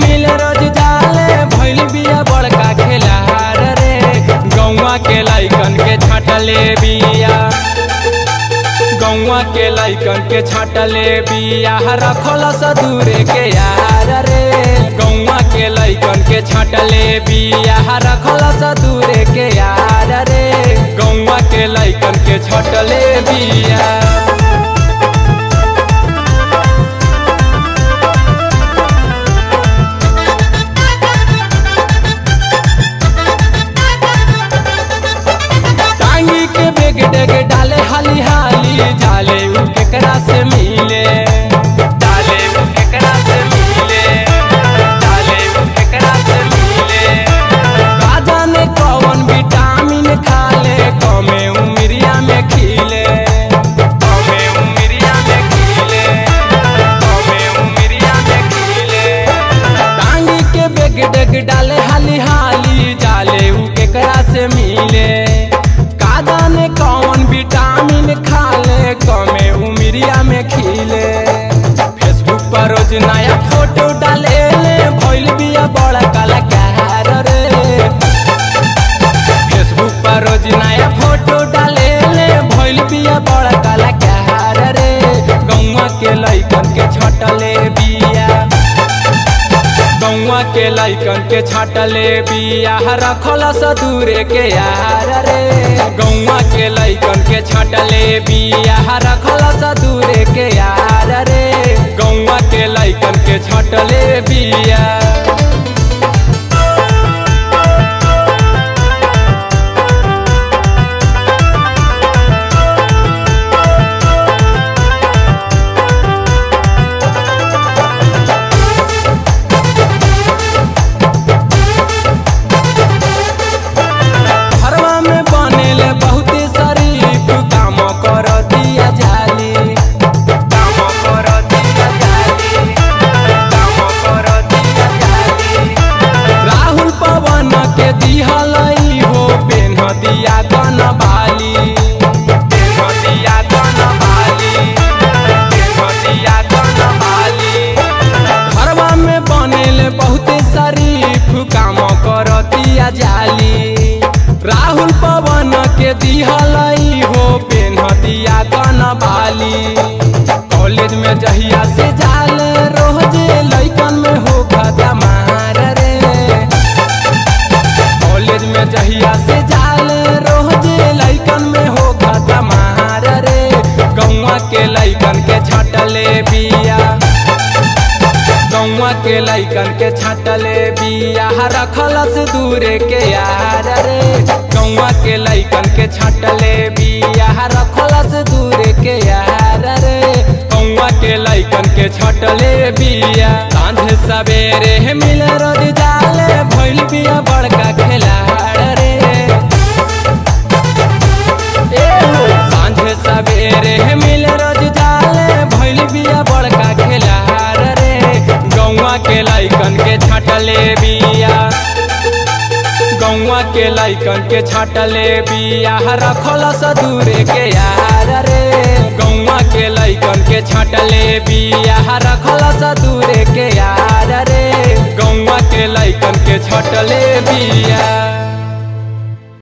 मिल रोज जाले भइल बिया बड़का खेलार रे। गौवा के लइकन के छाटले बिया, गौवा के लइकन के छाटले बिया रखल सदूरे के यार रे। गौवा के लइकन के छाटले बिया रखल सदूरे के यार रे। गौवा के लइकन के छाटले बिया। डाले हाली हाली जाले उ केकरा से मिले, डाले उ केकरा से मिले, डाले उ केकरा से मिले। का जाने कौन विटामिन खाले कमे उमरिया में खिले, कमे उमरिया में खिले, कमे उमरिया में खिले। टांगी के बेग डेग डाले हाली हाली जाले उ केकरा से मिले। का जाने कौन विटामिन खाले कमे उमरिया में खिले। फेसबुक पर रोज नया फोटो डाले ले भइल बिया बड़ा कलाकार रे। फेसबुक पर रोज नया फोटो डाले ले भइल बिया बड़ा कलाकार रे। गौवा के लइकन के छाटले बिया, गौवा के लइकन के छाटले बिया रखल सदूरे के यार रे। गौवा के लइकन के छाटले बिया रखल सदूरे के यार रे। गौवा के लइकन के छाटले बिया। दिया गन बाली, दिया गन बाली, दिया गन बाली। घरवा में बनेल बहुत शरीफ काम कर दिया जाली। राहुल पवन के दिहलई हो पेन दिया गन बाली। कॉलेज में जहिया से जाल रोज लइकन में हो खदा मार रे। कॉलेज में जहिया से जाल रोज लइकन में हो खदा मार रे। गौवा के लइकन के छाटले बिया, गौवा के लइकन के छाटले बिया रखल दूरे के यार रे। गौवा के लइकन के छाटले बिया रखल दूरे के यार रे। गौवा के लइकन के छाटले बिया। सांझ सवेरे मिल रोज जाले भइल बिया बड़का खेलाड़ रे। सांझ सवेरे मिल रोज जाले भइल बिया बड़का खेलाड़ रे। गौवा के लइकन के छाटले बिया, गौवा के लइकन के छाटले बिया रखल सदूरे के यार रे। गौवा के लइकन के छाटले बिया रखल सदूरे के यार रे। गौवा के लइकन के छाटले बिया।